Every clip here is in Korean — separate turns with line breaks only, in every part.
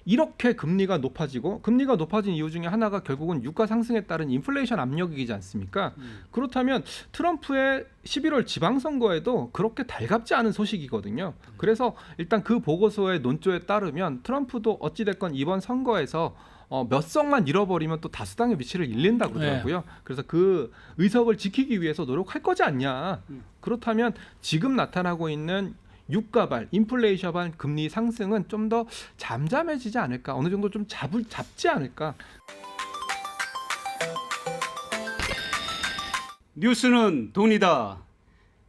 이렇게 금리가 높아지고 금리가 높아진 이유 중에 하나가 결국은 유가 상승에 따른 인플레이션 압력이지 않습니까? 그렇다면 트럼프의 11월 지방선거에도 그렇게 달갑지 않은 소식이거든요. 그래서 일단 그 보고서의 논조에 따르면 트럼프도 어찌됐건 이번 선거에서 몇 석만 잃어버리면 또 다수당의 위치를 잃는다 그러더라고요. 그래서 그 의석을 지키기 위해서 노력할 거지 않냐. 그렇다면 지금 나타나고 있는 유가발, 인플레이션발 금리 상승은 좀 더 잠잠해지지 않을까, 어느 정도 좀 잡지 않을까.
뉴스는 돈이다.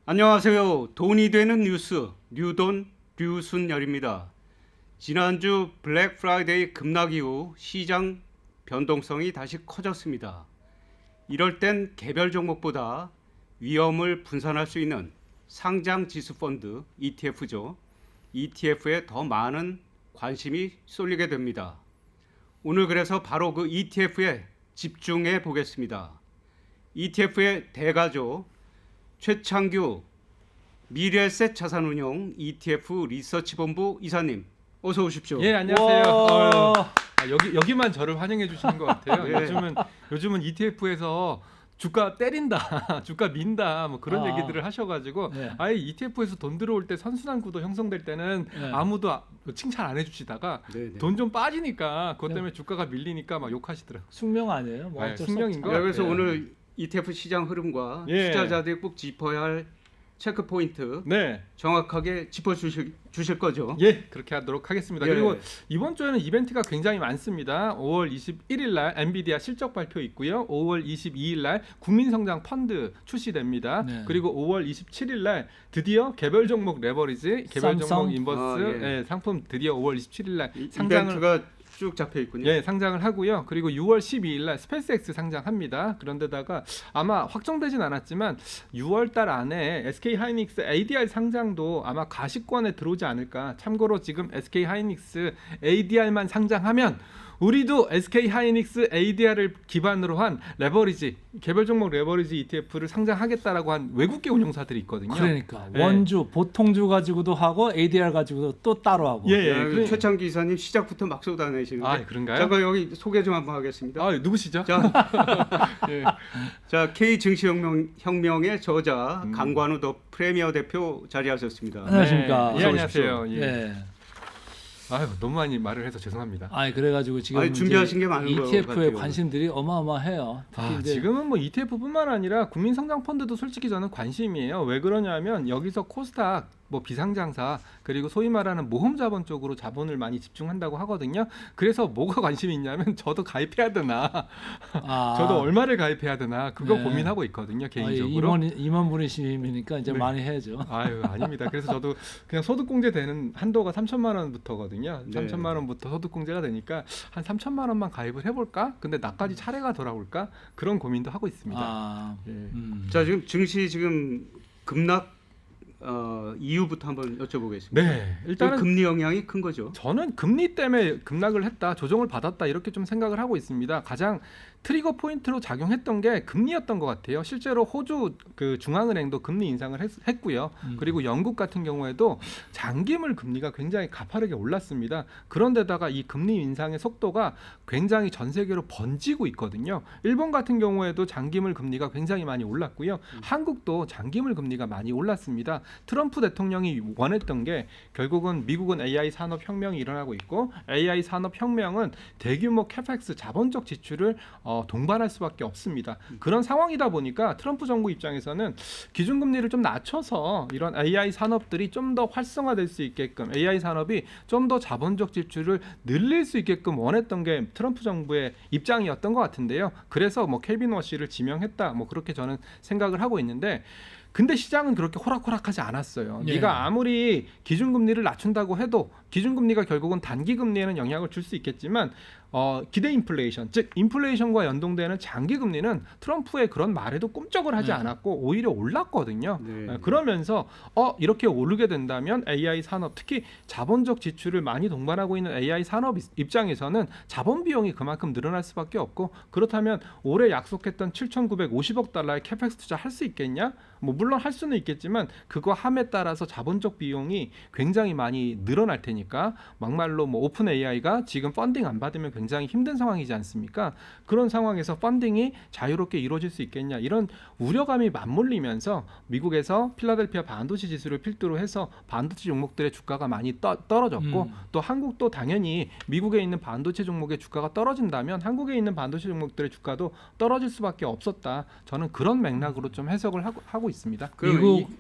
안녕하세요. 돈이 되는 뉴스 뉴돈 류순열입니다. 지난주 블랙 프라이데이 급락 이후 시장 변동성이 다시 커졌습니다. 이럴 땐 개별 종목보다 위험을 분산할 수 있는 상장 지수 펀드 ETF죠. ETF에 더 많은 관심이 쏠리게 됩니다. 오늘 그래서 바로 그 ETF에 집중해 보겠습니다. ETF의 대가죠. 최창규 미래에셋 자산운용 ETF 리서치본부 이사님 어서 오십시오.
예, 안녕하세요. 여기만 저를 환영해 주시는 것 같아요.
네.
요즘은 ETF에서 주가 때린다, 주가 민다, 뭐 그런 얘기들을 하셔가지고 아예 ETF에서 돈 들어올 때 선순환 구도 형성될 때는 아무도 칭찬 안 해주시다가 돈 좀 빠지니까 그것 때문에 주가가 밀리니까 막 욕하시더라고요.
숙명 아니에요? 뭐
네, 숙명인 거.
그래서
네.
오늘 ETF 시장 흐름과 투자자들이 꼭 짚어야 할 체크 포인트 정확하게 짚어주실 거죠?
예, 그렇게 하도록 하겠습니다.
예.
그리고 이번 주에는 이벤트가 굉장히 많습니다. 5월 21일 날 엔비디아 실적 발표 있고요. 5월 22일 날 국민성장 펀드 출시됩니다. 그리고 5월 27일 날 드디어 개별 종목 레버리지, 개별 종목 인버스 상품 드디어 5월 27일 날 상장을
이벤트가 쭉 잡혀 있군요.
예, 상장을 하고요. 그리고 6월 12일 날 스페이스X 상장합니다. 그런데다가 아마 확정되진 않았지만 6월 달 안에 SK 하이닉스 ADR 상장도 아마 가시권에 들어오지 않을까. 참고로 지금 SK 하이닉스 ADR만 상장하면 우리도 SK 하이닉스 ADR을 기반으로 한 레버리지, 개별 종목 레버리지 ETF를 상장하겠다라고 한 외국계 운용사들이 있거든요.
그러니까 원주, 보통주 가지고도 하고 ADR 가지고도 또 따로 하고.
최창규 이사님 시작부터 막 쏟아내시는데.
아, 그런가요?
잠깐 여기 소개 좀 한번 하겠습니다.
아, 누구시죠?
자, K 증시혁명의 저자 강관우 더 프리미어 대표 자리하셨습니다.
안녕하십니까?
예, 안녕하세요.
예.
아유, 너무 많이 말을 해서 죄송합니다.
그래가지고 지금
준비하신 게 많은 것
ETF에
같아요.
관심들이 어마어마해요. 특히 이제
지금은 뭐 ETF뿐만 아니라 국민성장 펀드도 솔직히 저는 관심이에요. 왜 그러냐면 여기서 코스닥, 뭐 비상장사, 그리고 소위 말하는 모험 자본 쪽으로 자본을 많이 집중한다고 하거든요. 그래서 뭐가 관심이 있냐면 저도 가입해야 되나, 저도 얼마를 가입해야 되나 그거 고민하고 있거든요, 개인적으로.
임원 분이시니까 이제 많이 해야죠.
아유, 아닙니다. 그래서 저도 그냥 소득공제 되는 한도가 3천만 원부터거든요. 3천만 원부터 소득공제가 되니까 한 3천만 원만 가입을 해볼까? 근데 나까지 차례가 돌아올까? 그런 고민도 하고 있습니다.
자, 지금 증시 지금 급락 이유부터 한번 여쭤보겠습니다.
네, 일단은
금리 영향이 큰 거죠.
저는 금리 때문에 급락을 했다, 조정을 받았다 이렇게 좀 생각을 하고 있습니다. 가장 트리거 포인트로 작용했던 게 금리였던 것 같아요. 실제로 호주 그 중앙은행도 금리 인상을 했고요. 그리고 영국 같은 경우에도 장기물 금리가 굉장히 가파르게 올랐습니다. 그런데다가 이 금리 인상의 속도가 굉장히 전 세계로 번지고 있거든요. 일본 같은 경우에도 장기물 금리가 굉장히 많이 올랐고요. 한국도 장기물 금리가 많이 올랐습니다. 트럼프 대통령이 원했던 게 결국은 미국은 AI 산업 혁명이 일어나고 있고 AI 산업 혁명은 대규모 캐펙스 자본적 지출을 동반할 수밖에 없습니다. 그런 상황이다 보니까 트럼프 정부 입장에서는 기준금리를 좀 낮춰서 이런 AI 산업들이 좀 더 활성화될 수 있게끔, AI 산업이 좀 더 자본적 지출을 늘릴 수 있게끔 원했던 게 트럼프 정부의 입장이었던 것 같은데요. 그래서 뭐 케빈 워시를 지명했다, 뭐 그렇게 저는 생각을 하고 있는데, 근데 시장은 그렇게 호락호락하지 않았어요. 네가 아무리 기준금리를 낮춘다고 해도 기준금리가 결국은 단기금리에는 영향을 줄 수 있겠지만 기대 인플레이션, 즉 인플레이션과 연동되는 장기금리는 트럼프의 그런 말에도 꼼짝을 하지 않았고 오히려 올랐거든요. 그러면서 이렇게 오르게 된다면 AI 산업, 특히 자본적 지출을 많이 동반하고 있는 AI 산업 입장에서는 자본 비용이 그만큼 늘어날 수밖에 없고, 그렇다면 올해 약속했던 7,950억 달러의 캐펙스 투자 할 수 있겠냐? 뭐 물론 할 수는 있겠지만 그거 함에 따라서 자본적 비용이 굉장히 많이 늘어날 테니까 막말로 뭐 오픈 AI가 지금 펀딩 안 받으면 굉장히 힘든 상황이지 않습니까? 그런 상황에서 펀딩이 자유롭게 이루어질 수 있겠냐 이런 우려감이 맞물리면서 미국에서 필라델피아 반도체 지수를 필두로 해서 반도체 종목들의 주가가 많이 떨어졌고 또 한국도 당연히 미국에 있는 반도체 종목의 주가가 떨어진다면 한국에 있는 반도체 종목들의 주가도 떨어질 수밖에 없었다. 저는 그런 맥락으로 좀 해석을 하고 있습니다.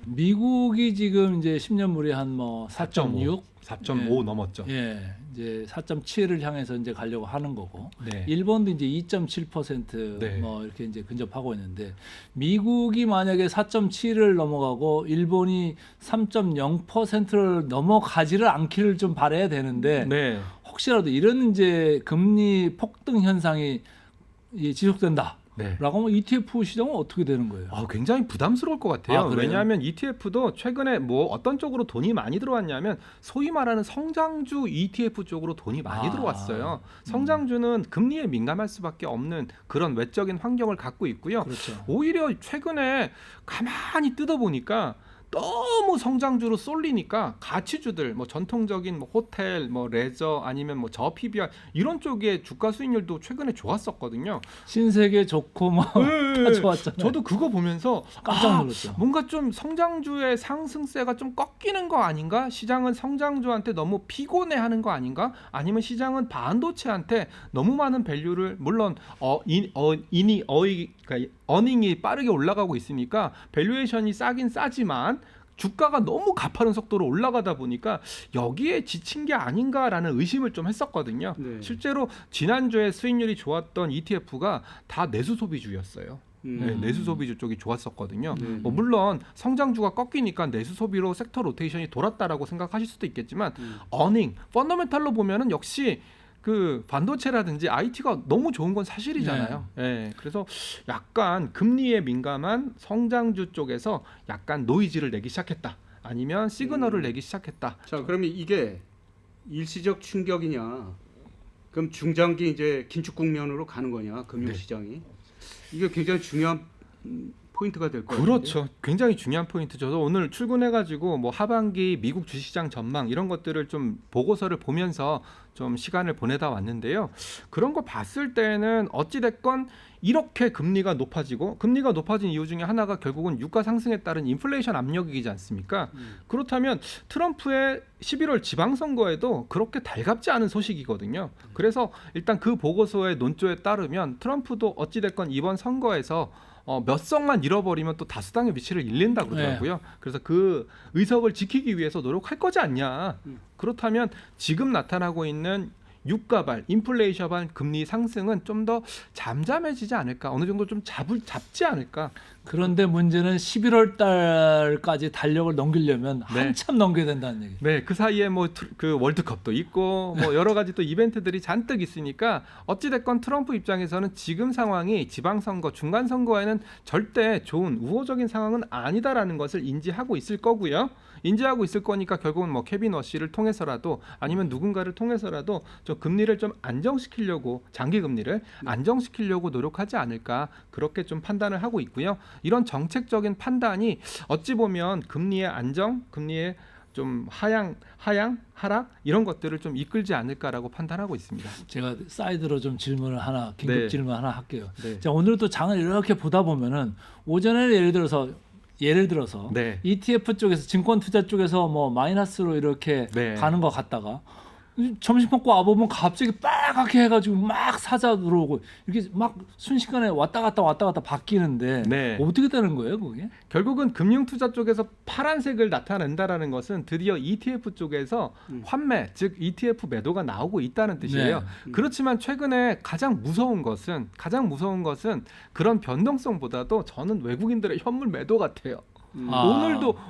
미국이 지금 이제 10년물이 한 뭐 4.6,
4.5 넘었죠.
예, 이제 4.7을 향해서 이제 가려고 하는 거고,
네.
일본도 이제 2.7%
네.
뭐 이렇게 이제 근접하고 있는데, 미국이 만약에 4.7을 넘어가고 일본이 3.0%를 넘어가지를 않기를 좀 바라야 되는데,
네.
혹시라도 이런 이제 금리 폭등 현상이 지속된다.
네.
라고 하면 ETF 시장은 어떻게 되는 거예요?
굉장히 부담스러울 것 같아요.
그래요?
왜냐하면 ETF도 최근에 뭐 어떤 쪽으로 돈이 많이 들어왔냐면 소위 말하는 성장주 ETF 쪽으로 돈이 많이 들어왔어요. 성장주는 금리에 민감할 수밖에 없는 그런 외적인 환경을 갖고 있고요.
그렇죠.
오히려 최근에 가만히 뜯어보니까 너무 성장주로 쏠리니까 가치주들 뭐 전통적인 뭐 호텔 뭐 레저 아니면 뭐 저PBR 이런 쪽의 주가 수익률도 최근에 좋았었거든요.
신세계 좋고 뭐 다 좋았잖아요.
저도 그거 보면서
깜짝 놀랐죠.
뭔가 좀 성장주의 상승세가 좀 꺾이는 거 아닌가? 시장은 성장주한테 너무 피곤해하는 거 아닌가? 아니면 시장은 반도체한테 너무 많은 밸류를 물론 어닝이 빠르게 올라가고 있으니까 밸류에이션이 싸긴 싸지만 주가가 너무 가파른 속도로 올라가다 보니까 여기에 지친 게 아닌가라는 의심을 좀 했었거든요.
네.
실제로 지난주에 수익률이 좋았던 ETF가 다 내수 소비주였어요. 네, 내수 소비주 쪽이 좋았었거든요. 뭐 물론 성장주가 꺾이니까 내수 소비로 섹터 로테이션이 돌았다라고 생각하실 수도 있겠지만 어닝, 펀더멘탈로 보면은 역시 그 반도체라든지 IT가 너무 좋은 건 사실이잖아요. 네. 그래서 약간 금리에 민감한 성장주 쪽에서 약간 노이즈를 내기 시작했다. 아니면 시그널을 내기 시작했다.
자, 그러면 이게 일시적 충격이냐? 그럼 중장기 이제 긴축 국면으로 가는 거냐? 금융시장이 이게 굉장히 중요한 포인트가 될 거예요.
그렇죠. 굉장히 중요한 포인트죠. 저도 오늘 출근해가지고 뭐 하반기 미국 주시장 전망 이런 것들을 좀 보고서를 보면서 좀 시간을 보내다 왔는데요. 그런 거 봤을 때는 어찌 됐건 이렇게 금리가 높아진 이유 중에 하나가 결국은 유가 상승에 따른 인플레이션 압력이지 않습니까? 그렇다면 트럼프의 11월 지방선거에도 그렇게 달갑지 않은 소식이거든요. 그래서 일단 그 보고서의 논조에 따르면 트럼프도 어찌 됐건 이번 선거에서 몇 석만 잃어버리면 또 다수당의 위치를 잃는다 그러더라고요. 그래서 그 의석을 지키기 위해서 노력할 거지 않냐. 그렇다면 지금 나타나고 있는 유가발, 인플레이션발 금리 상승은 좀 더 잠잠해지지 않을까, 어느 정도 좀 잡지 않을까.
그런데 문제는 11월 달까지 달력을 넘기려면 한참 넘겨야 된다는 얘기죠.
네, 그 사이에 뭐 그 월드컵도 있고 뭐 여러 가지 또 이벤트들이 잔뜩 있으니까 어찌 됐건 트럼프 입장에서는 지금 상황이 지방선거, 중간선거에는 절대 좋은 우호적인 상황은 아니다라는 것을 인지하고 있을 거고요. 인지하고 있을 거니까 결국은 뭐 케빈 워시를 통해서라도 아니면 누군가를 통해서라도 좀 금리를 좀 안정시키려고, 장기 금리를 안정시키려고 노력하지 않을까, 그렇게 좀 판단을 하고 있고요. 이런 정책적인 판단이 어찌 보면 금리의 안정, 금리의 좀 하락 이런 것들을 좀 이끌지 않을까라고 판단하고 있습니다.
제가 사이드로 좀 질문을 하나, 긴급 질문 하나 할게요.
네.
자, 오늘 또 장을 이렇게 보다 보면은 오전에 예를 들어서 ETF 쪽에서 증권 투자 쪽에서 뭐 마이너스로 이렇게 가는 것 같다가 점심 먹고 와보면 갑자기 빨갛게 해가지고 막 사자 들어오고 이렇게 막 순식간에 왔다 갔다 바뀌는데 어떻게 되는 거예요, 그게?
결국은 금융투자 쪽에서 파란색을 나타낸다라는 것은 드디어 ETF 쪽에서 환매, 즉 ETF 매도가 나오고 있다는 뜻이에요. 그렇지만 최근에 가장 무서운 것은 그런 변동성보다도 저는 외국인들의 현물 매도 같아요.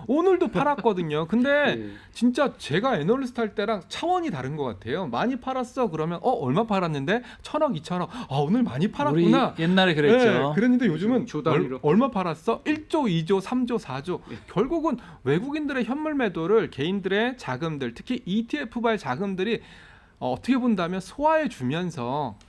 오늘도 팔았거든요. 근데 진짜 제가 애널리스트 할 때랑 차원이 다른 것 같아요. 많이 팔았어 그러면 얼마 팔았는데 1,000억, 2,000억. 오늘 많이 팔았구나.
우리 옛날에 그랬죠.
그랬는데 요즘은
조단위로.
얼마 팔았어? 1조, 2조, 3조, 4조. 결국은 외국인들의 현물 매도를 개인들의 자금들, 특히 ETF발 자금들이 어떻게 본다면 소화해 주면서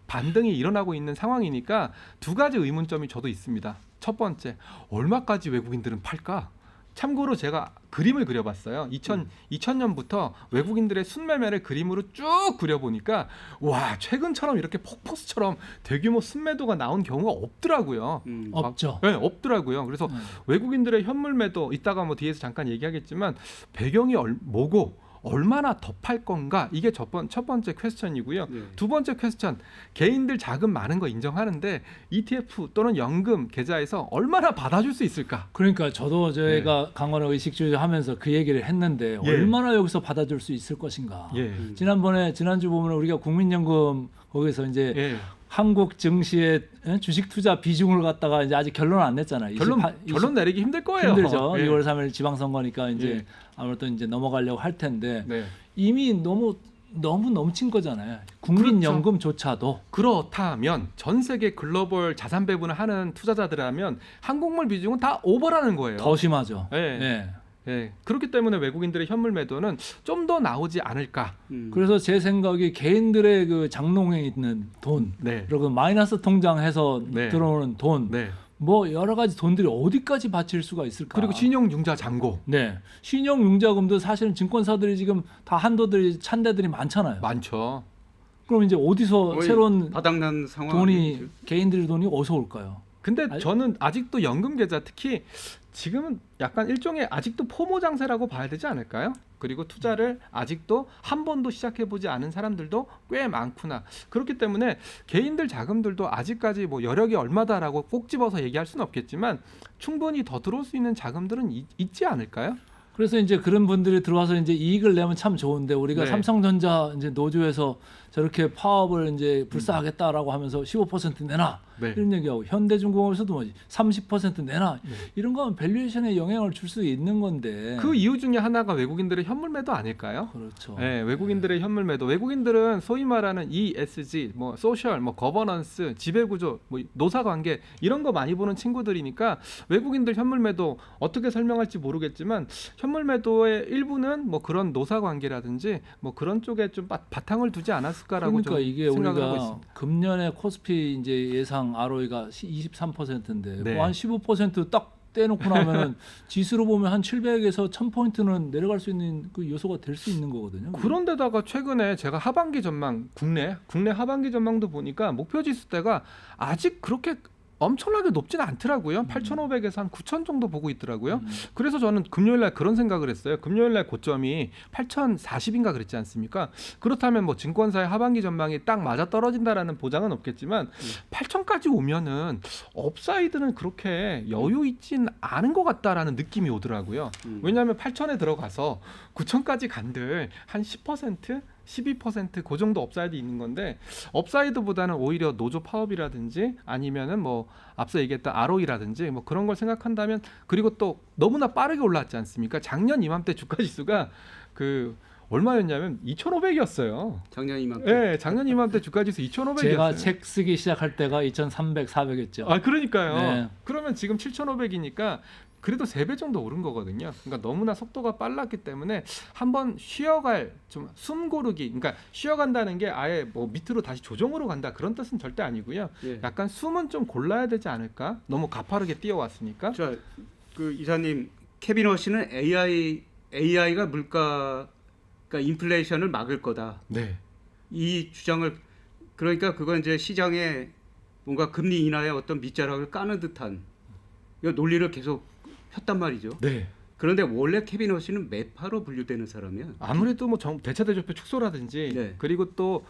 반등이 일어나고 있는 상황이니까 두 가지 의문점이 저도 있습니다. 첫 번째, 얼마까지 외국인들은 팔까? 참고로 제가 그림을 그려봤어요. 2000년부터 외국인들의 순매매를 그림으로 쭉 그려보니까 와, 최근처럼 이렇게 폭포수처럼 대규모 순매도가 나온 경우가 없더라고요.
없죠.
네, 없더라고요. 그래서 외국인들의 현물 매도 이따가 뭐 뒤에서 잠깐 얘기하겠지만 배경이 뭐고 얼마나 더 팔 건가, 이게 첫 번째 퀘스천이고요.
네.
두 번째 퀘스천, 개인들 자금 많은 거 인정하는데 ETF 또는 연금 계좌에서 얼마나 받아줄 수 있을까?
그러니까 저도 저희가 강원의 의식주의 하면서 그 얘기를 했는데
예.
얼마나 여기서 받아줄 수 있을 것인가.
예.
지난주 보면 우리가 국민연금 거기서 이제
예.
한국 증시의 주식 투자 비중을 갖다가 이제 아직 결론 안 냈잖아요.
결론 내리기 힘들 거예요.
힘들죠.
예.
2월 3일 지방선거니까 이제
예.
아무래도 이제 넘어가려고 할 텐데
네.
이미 너무 넘친 거잖아요. 국민연금조차도.
그렇다면 전 세계 글로벌 자산 배분을 하는 투자자들이라면 한국물 비중은 다 오버라는 거예요.
더 심하죠.
예.
예.
예. 그렇기 때문에 외국인들의 현물 매도는 좀 더 나오지 않을까.
그래서 제 생각이 개인들의 그 장롱에 있는 돈,
네.
그리고 마이너스 통장해서
네.
들어오는 돈,
네.
뭐 여러 가지 돈들이 어디까지 바칠 수가 있을까?
그리고 신용융자 잔고
네, 신용융자금도 사실은 증권사들이 지금 다 한도들이 찬 데들이 많잖아요.
많죠.
그럼 이제 어디서 새로운
바닥난 상황
돈이 개인들의 돈이 어디서 올까요?
근데 저는 아직도 연금 계좌, 특히 지금은 약간 일종의 아직도 포모 장세라고 봐야 되지 않을까요? 그리고 투자를 아직도 한 번도 시작해 보지 않은 사람들도 꽤 많구나. 그렇기 때문에 개인들 자금들도 아직까지 뭐 여력이 얼마다라고 꼭 집어서 얘기할 수는 없겠지만 충분히 더 들어올 수 있는 자금들은 있지 않을까요?
그래서 이제 그런 분들이 들어와서 이제 이익을 내면 참 좋은데 우리가
네.
삼성전자 이제 노조에서 저렇게 파업을 이제 불사하겠다라고 하면서 15% 내놔
네.
이런 얘기하고 현대중공업에서도 뭐지 30% 내놔 이런 거는 밸류에이션에 영향을 줄 수 있는 건데
그 이유 중에 하나가 외국인들의 현물 매도 아닐까요?
그렇죠.
네, 외국인들의 현물 매도. 외국인들은 소위 말하는 ESG, 뭐 소셜, 뭐 거버넌스, 지배 구조, 뭐 노사 관계 이런 거 많이 보는 친구들이니까 외국인들 현물 매도 어떻게 설명할지 모르겠지만 현물 매도의 일부는 뭐 그런 노사 관계라든지 뭐 그런 쪽에 좀 바탕을 두지 않았을까라고
그러니까
좀
이게
생각을 하고
우리가
있습니다.
금년에 코스피 이제 예상 ROE가 23%인데
네.
뭐 한 15%딱 떼놓고 나면은 지수로 보면 한 700에서 1000포인트는 내려갈 수 있는 그 요소가 될 수 있는 거거든요.
그런데다가 최근에 제가 하반기 전망, 국내 하반기 전망도 보니까 목표 지수대가 아직 그렇게 엄청나게 높지는 않더라고요. 8,500에서 한 9,000 정도 보고 있더라고요. 그래서 저는 금요일날 그런 생각을 했어요. 금요일날 고점이 8,040인가 그랬지 않습니까? 그렇다면 뭐 증권사의 하반기 전망이 딱 맞아 떨어진다라는 보장은 없겠지만 8,000까지 오면은 업사이드는 그렇게 여유 있진 않은 것 같다라는 느낌이 오더라고요. 왜냐하면 8,000에 들어가서 9,000까지 간들 한 10%? 12% 그 정도 업사이드 있는 건데 업사이드보다는 오히려 노조 파업이라든지 아니면은 뭐 앞서 얘기했던 ROE라든지 뭐 그런 걸 생각한다면 그리고 또 너무나 빠르게 올랐지 않습니까? 작년 이맘때 주가 지수가 그 얼마였냐면 2,500이었어요.
작년 이맘때.
네, 작년 이맘때 주가 지수 2,500이었어요.
제가 책 쓰기 시작할 때가 2,300, 400였죠.
아, 그러니까요.
네.
그러면 지금 7,500이니까 그래도 3배 정도 오른 거거든요. 그러니까 너무나 속도가 빨랐기 때문에 한번 쉬어갈 좀 숨 고르기. 그러니까 쉬어간다는 게 아예 뭐 밑으로 다시 조정으로 간다 그런 뜻은 절대 아니고요.
예.
약간 숨은 좀 골라야 되지 않을까? 너무 가파르게 뛰어왔으니까.
자, 그 이사님 케빈 허시는 AI가 물가 그러니까 인플레이션을 막을 거다.
네.
이 주장을 그러니까 그건 이제 시장에 뭔가 금리 인하의 어떤 밑자락을 까는 듯한 이 논리를 계속 폈단 말이죠.
네.
그런데 원래 케빈 허시는 매파로 분류되는 사람이야.
아무래도 뭐 대차대조표 축소라든지
네.
그리고 또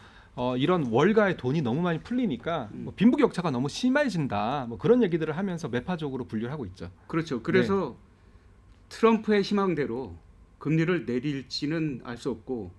이런 월가의 돈이 너무 많이 풀리니까 뭐 빈부격차가 너무 심해진다. 뭐 그런 얘기들을 하면서 매파적으로 분류를 하고 있죠.
그렇죠. 그래서 트럼프의 희망대로 금리를 내릴지는 알 수 없고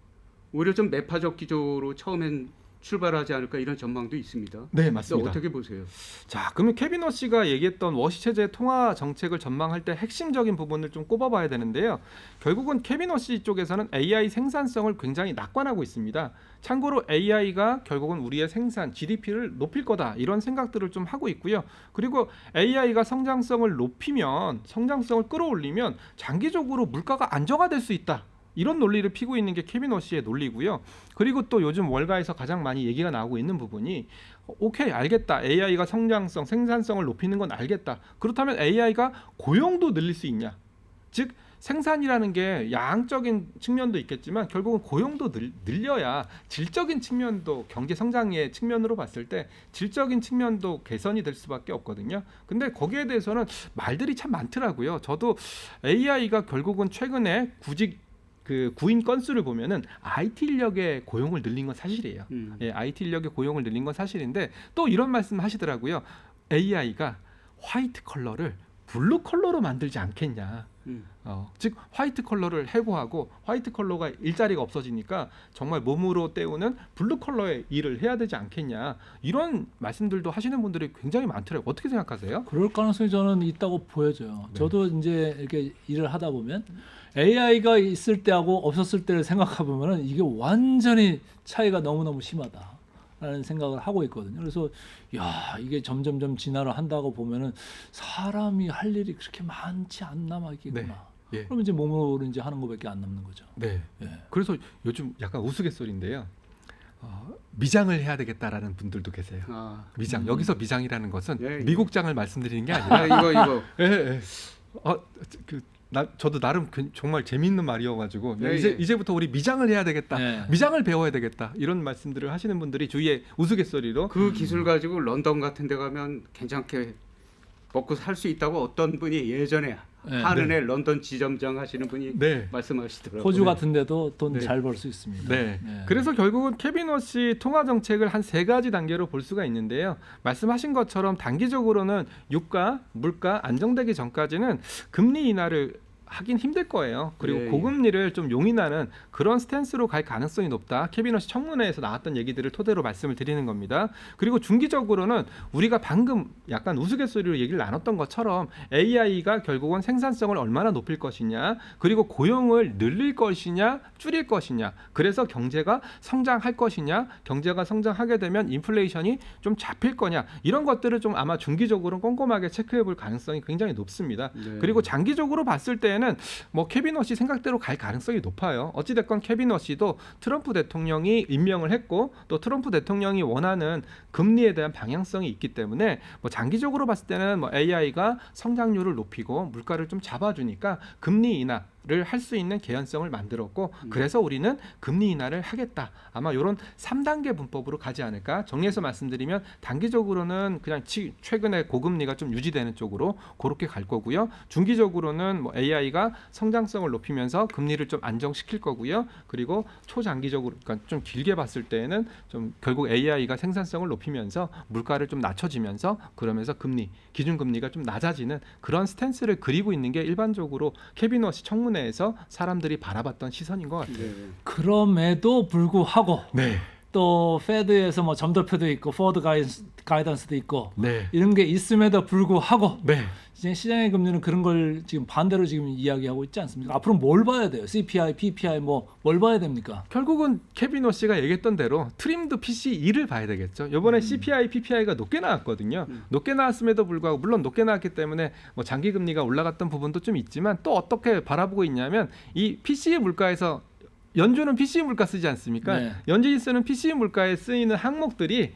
오히려 좀 매파적 기조로 처음엔 출발하지 않을까 이런 전망도 있습니다.
네, 맞습니다.
어떻게 보세요?
자, 그러면 케빈 허시가 얘기했던 워시 체제 통화 정책을 전망할 때 핵심적인 부분을 좀 꼽아봐야 되는데요. 결국은 케빈 허시 쪽에서는 AI 생산성을 굉장히 낙관하고 있습니다. 참고로 AI가 결국은 우리의 생산, GDP를 높일 거다 이런 생각들을 좀 하고 있고요. 그리고 AI가 성장성을 높이면, 성장성을 끌어올리면 장기적으로 물가가 안정화될 수 있다. 이런 논리를 피고 있는 게 케빈 워시의 논리고요. 그리고 또 요즘 월가에서 가장 많이 얘기가 나오고 있는 부분이 오케이 알겠다. AI가 성장성, 생산성을 높이는 건 알겠다. 그렇다면 AI가 고용도 늘릴 수 있냐? 즉 생산이라는 게 양적인 측면도 있겠지만 결국은 고용도 늘려야 질적인 측면도 경제 성장의 측면으로 봤을 때 질적인 측면도 개선이 될 수밖에 없거든요. 근데 거기에 대해서는 말들이 참 많더라고요. 저도 AI가 결국은 최근에 구인 건수를 보면은 IT 인력의 고용을 늘린 건 사실이에요. 예, IT 인력의 고용을 늘린 건 사실인데 또 이런 말씀 하시더라고요. AI가 화이트 컬러를 블루 컬러로 만들지 않겠냐. 즉 화이트 컬러를 해고하고 화이트 컬러가 일자리가 없어지니까 정말 몸으로 때우는 블루 컬러의 일을 해야 되지 않겠냐. 이런 말씀들도 하시는 분들이 굉장히 많더라고요. 어떻게 생각하세요?
그럴 가능성이 저는 있다고 보여져요.
네.
저도 이제 이렇게 일을 하다 보면 AI가 있을 때하고 없었을 때를 생각해 보면은 이게 완전히 차이가 너무너무 심하다라는 생각을 하고 있거든요. 그래서 야, 이게 점점점 진화를 한다고 보면은 사람이 할 일이 그렇게 많지 않 남아 있겠구나.
네. 예.
그러면 이제 몸으로 이제 하는 것밖에 안 남는 거죠.
네.
예.
그래서 요즘 약간 우스갯소리인데요. 미장을 해야 되겠다라는 분들도 계세요. 미장. 여기서 미장이라는 것은
예, 예.
미국장을 말씀드리는 게 아니라
이거
예, 예. 저도 나름 정말 재미있는 말이어가지고
예,
이제부터 우리 미장을 해야 되겠다,
예.
미장을 배워야 되겠다 이런 말씀들을 하시는 분들이 주위에 우스갯소리로
그 기술 가지고 런던 같은 데 가면 괜찮게 먹고 살 수 있다고 어떤 분이 예전에
네.
하른에 런던 지점장 하시는 분이
네.
말씀하시더라고요.
호주 같은 데도 돈
네.
잘 벌 수 있습니다.
네.
네.
그래서 결국은 케빈 워시 통화 정책을 한 3가지 단계로 볼 수가 있는데요. 말씀하신 것처럼 단기적으로는 유가, 물가 안정되기 전까지는 금리 인하를 하긴 힘들 거예요. 그리고
예, 예.
고금리를 좀 용인하는 그런 스탠스로 갈 가능성이 높다. 케빈 워시 청문회에서 나왔던 얘기들을 토대로 말씀을 드리는 겁니다. 그리고 중기적으로는 우리가 방금 약간 우스갯소리로 얘기를 나눴던 것처럼 AI가 결국은 생산성을 얼마나 높일 것이냐, 그리고 고용을 늘릴 것이냐, 줄일 것이냐, 그래서 경제가 성장할 것이냐, 경제가 성장하게 되면 인플레이션이 좀 잡힐 거냐, 이런 것들을 좀 아마 중기적으로 꼼꼼하게 체크해 볼 가능성이 굉장히 높습니다.
네.
그리고 장기적으로 봤을 때는 뭐 케빈 워시 생각대로 갈 가능성이 높아요. 어찌됐건 케빈 워시도 트럼프 대통령이 임명을 했고 또 트럼프 대통령이 원하는 금리에 대한 방향성이 있기 때문에 뭐 장기적으로 봤을 때는 뭐 AI가 성장률을 높이고 물가를 좀 잡아주니까 금리 인하를 할 수 있는 개연성을 만들었고 그래서 우리는 금리 인하를 하겠다. 아마 이런 3단계 분법으로 가지 않을까. 정리해서 말씀드리면 단기적으로는 그냥 최근에 고금리가 좀 유지되는 쪽으로 그렇게 갈 거고요. 중기적으로는 뭐 AI가 성장성을 높이면서 금리를 좀 안정시킬 거고요. 그리고 초장기적으로 그러니까 좀 길게 봤을 때는 좀 결국 AI가 생산성을 높이면서 물가를 좀 낮춰지면서 그러면서 기준금리가 좀 낮아지는 그런 스탠스를 그리고 있는 게 일반적으로 케빈 워시 청문회에서 사람들이 바라봤던 시선인 것 같아요.
네.
그럼에도 불구하고
네.
또 페드에서 뭐 점도표도 있고 포워드 가이던스도 있고
네.
이런 게 있음에도 불구하고
네.
이제 시장의 금리는 그런 걸 지금 반대로 지금 이야기하고 있지 않습니까? 앞으로 뭘 봐야 돼요? CPI, PPI 뭐 뭘 봐야 됩니까?
결국은 케빈 워시가 얘기했던 대로 트림드 PCE를 봐야 되겠죠. 이번에 CPI, PPI가 높게 나왔거든요. 높게 나왔음에도 불구하고 물론 높게 나왔기 때문에 뭐 장기 금리가 올라갔던 부분도 좀 있지만 또 어떻게 바라보고 있냐면 이 PCE 물가에서 연준은 PCE 물가 쓰지 않습니까?
네.
연준이 쓰는 PCE 물가에 쓰이는 항목들이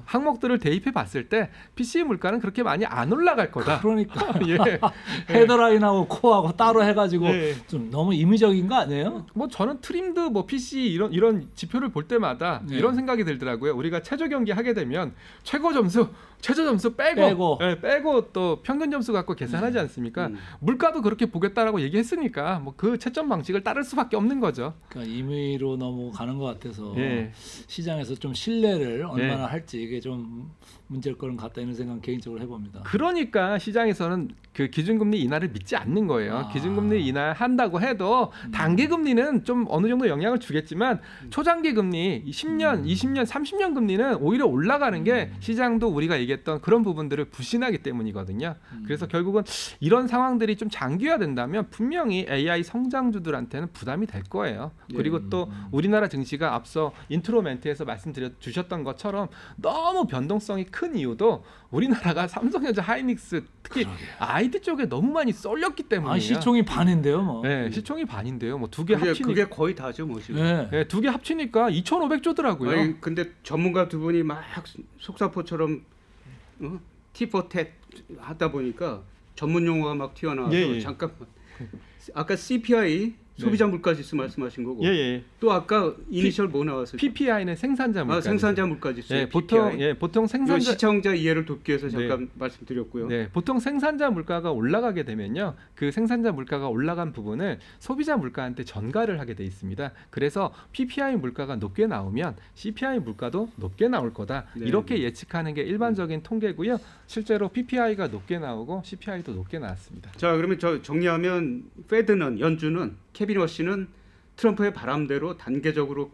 항목들을 대입해 봤을 때 PCE 물가는 그렇게 많이 안 올라갈 거다.
그러니까
예.
헤드라인하고 코어하고 따로 해가지고
네.
좀 너무 임의적인 거 아니에요?
뭐 저는 트림드 뭐 PC 이런 지표를 볼 때마다
네.
이런 생각이 들더라고요. 우리가 최저 경기 하게 되면 최저 점수 빼고 또 평균 점수 갖고 계산하지 않습니까? 물가도 그렇게 보겠다라고 얘기했으니까 뭐 그 채점 방식을 따를 수밖에 없는 거죠.
그러니까 임의로 너무 가는 것 같아서
예.
시장에서 좀 신뢰를 얼마나
예.
할지 이게 좀 문제일 거는 같다 이런 생각 개인적으로 해봅니다.
그러니까 시장에서는 그 기준금리 인하를 믿지 않는 거예요.
아.
기준금리 인하한다고 해도 단기금리는 좀 어느 정도 영향을 주겠지만 초장기 금리 10년, 20년, 30년 금리는 오히려 올라가는 게 시장도 우리가 얘기했던 그런 부분들을 불신하기 때문이거든요. 그래서 결국은 이런 상황들이 좀 장기화된다면 분명히 AI 성장주들한테는 부담이 될 거예요. 그리고 또 우리나라 증시가 앞서 인트로 멘트에서 주셨던 것처럼 너무 변동성이 큰 이유도 우리나라가 삼성전자, 하이닉스 특히 IT 쪽에 너무 많이 쏠렸기 때문이에요.
시총이 반인데요, 뭐.
네, 시총이 반인데요. 뭐 두 개 합치니까
그게 거의 다죠, 뭐 지금.
네.
네, 두 개 합치니까 2,500조더라고요.
아니, 근데 전문가 두 분이 막 속사포처럼 티포텟 하다 보니까 전문 용어가 막 튀어나와서
예.
잠깐만. 아까 CPI 소비자 물가지수 말씀하신 거고.
예.
또 아까 이니셜 뭐 나왔어요?
PPI는 생산자 물가.
생산자 물가지수.
예, 보통
이거
생산자
시청자 이해를 돕기 위해서 잠깐 말씀드렸고요.
네, 보통 생산자 물가가 올라가게 되면요, 그 생산자 물가가 올라간 부분을 소비자 물가한테 전가를 하게 돼 있습니다. 그래서 PPI 물가가 높게 나오면 CPI 물가도 높게 나올 거다.
네.
이렇게 예측하는 게 일반적인 통계고요. 실제로 PPI가 높게 나오고 CPI도 높게 나왔습니다.
자, 그러면 저 정리하면 페드는 연준은 케빈 워시는 트럼프의 바람대로 단계적으로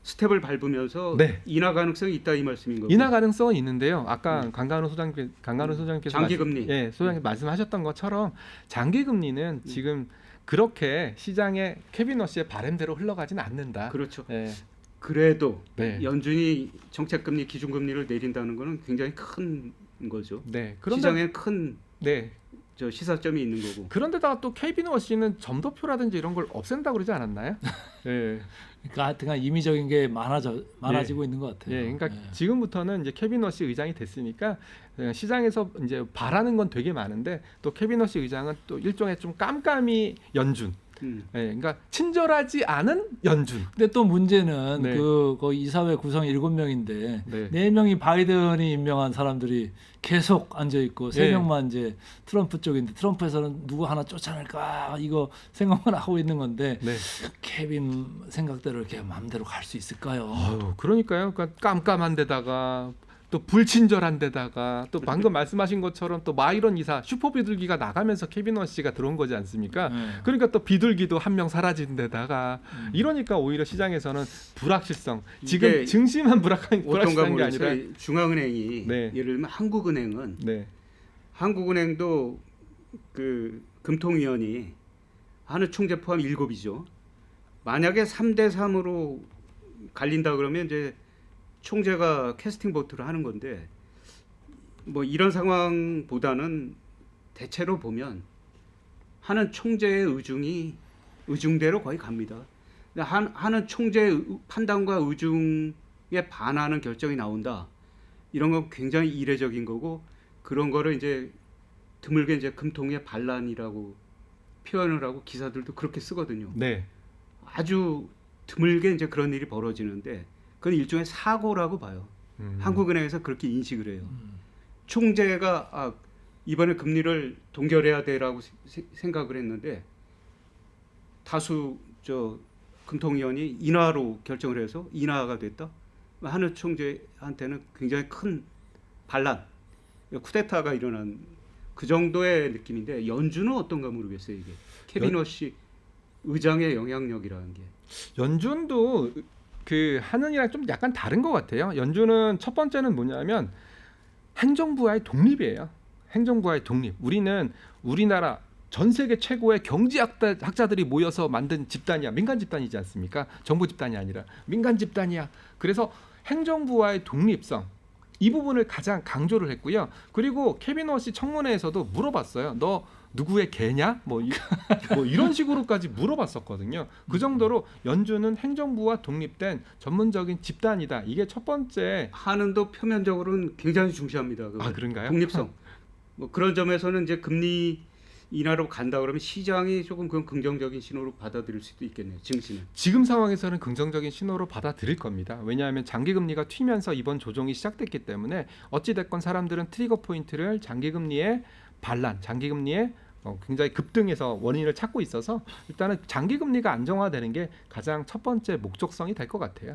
스텝을 밟으면서
네.
인하 가능성이 있다 이 말씀인 거고.
인하 가능성은 있는데요. 아까 강간호 소장님께서
장기금리.
소장님 말씀하셨던 것처럼 장기금리는 지금 그렇게 시장에 케빈 워시의 바람대로 흘러가지는 않는다.
그렇죠.
네.
그래도
네.
연준이 정책금리 기준금리를 내린다는 것은 굉장히 큰 거죠.
네.
시장에 큰
네.
저 시사점이 있는 거고.
그런데다가 또 케빈 워시는 점도표라든지 이런 걸 없앤다고 그러지 않았나요? 네.
그러니까 하여튼 임의적인 게 많아지고 있는 것 같아요.
예, 그러니까 지금부터는 이제 케빈 워시 의장이 됐으니까 시장에서 이제 바라는 건 되게 많은데 또 케빈 워시 의장은 또 일종의 좀 깜깜이 연준. 예, 그러니까 친절하지 않은 연준.
근데 또 문제는
네.
그 이사회 구성 7명인데
네.
4명이 바이든이 임명한 사람들이 계속 앉아 있고 3명만 이제 트럼프 쪽인데 트럼프에서는 누구 하나 쫓아낼까 이거 생각만 하고 있는 건데
네.
케빈 생각대로 이렇게 마음대로 갈 수 있을까요?
아유, 그러니까요. 그러니까 깜깜한 데다가 또 불친절한 데다가 또 방금 말씀하신 것처럼 또 마이런 이사 슈퍼 비둘기가 나가면서 케빈 워시가 들어온 거지 않습니까? 그러니까 또 비둘기도 한 명 사라진 데다가 이러니까 오히려 시장에서는 불확실성. 지금 증시만 불확실한 게 아니라
중앙은행이
네.
예를 들면 한국은행은
네.
한국은행도 그 금통위원이 하는 총재 포함 7이죠. 만약에 3대 3으로 갈린다 그러면 이제 총재가 캐스팅 보트를 하는 건데 뭐 이런 상황보다는 대체로 보면 하는 총재의 의중대로 거의 갑니다. 하는 총재의 판단과 의중에 반하는 결정이 나온다. 이런 건 굉장히 이례적인 거고 그런 거를 이제 드물게 이제 금통의 반란이라고 표현을 하고 기사들도 그렇게 쓰거든요.
네.
아주 드물게 이제 그런 일이 벌어지는데 그건 일종의 사고라고 봐요. 한국은행에서 그렇게 인식을 해요. 총재가 이번에 금리를 동결해야 돼라고 생각을 했는데 다수 저 금통위원이 인하로 결정을 해서 인하가 됐다. 하는 총재한테는 굉장히 큰 반란, 쿠데타가 일어난 그 정도의 느낌인데 연준은 어떤가 모르겠어요. 이게 케빈 워시 의장의 영향력이라는 게.
연준도 그 하느니랑 좀 약간 다른 것 같아요. 연준은 첫 번째는 뭐냐면 행정부와의 독립이에요. 행정부와의 독립. 우리는 우리나라 전 세계 최고의 경제학자들이 모여서 만든 집단이야. 민간 집단이지 않습니까? 정부 집단이 아니라 민간 집단이야. 그래서 행정부와의 독립성 이 부분을 가장 강조를 했고요. 그리고 케빈 워시 청문회에서도 물어봤어요. 너 누구의 개냐? 뭐 이런 식으로까지 물어봤었거든요. 그 정도로 연준은 행정부와 독립된 전문적인 집단이다. 이게 첫 번째.
한은도 표면적으로는 굉장히 중시합니다.
그런가요?
독립성. 뭐 그런 점에서는 이제 금리 인하로 간다 그러면 시장이 조금 그건 긍정적인 신호로 받아들일 수도 있겠네요. 증시는.
지금 상황에서는 긍정적인 신호로 받아들일 겁니다. 왜냐하면 장기금리가 튀면서 이번 조정이 시작됐기 때문에 어찌됐건 사람들은 트리거 포인트를 장기금리의 반란, 장기금리의 굉장히 급등해서 원인을 찾고 있어서 일단은 장기금리가 안정화되는 게 가장 첫 번째 목적성이 될 것 같아요.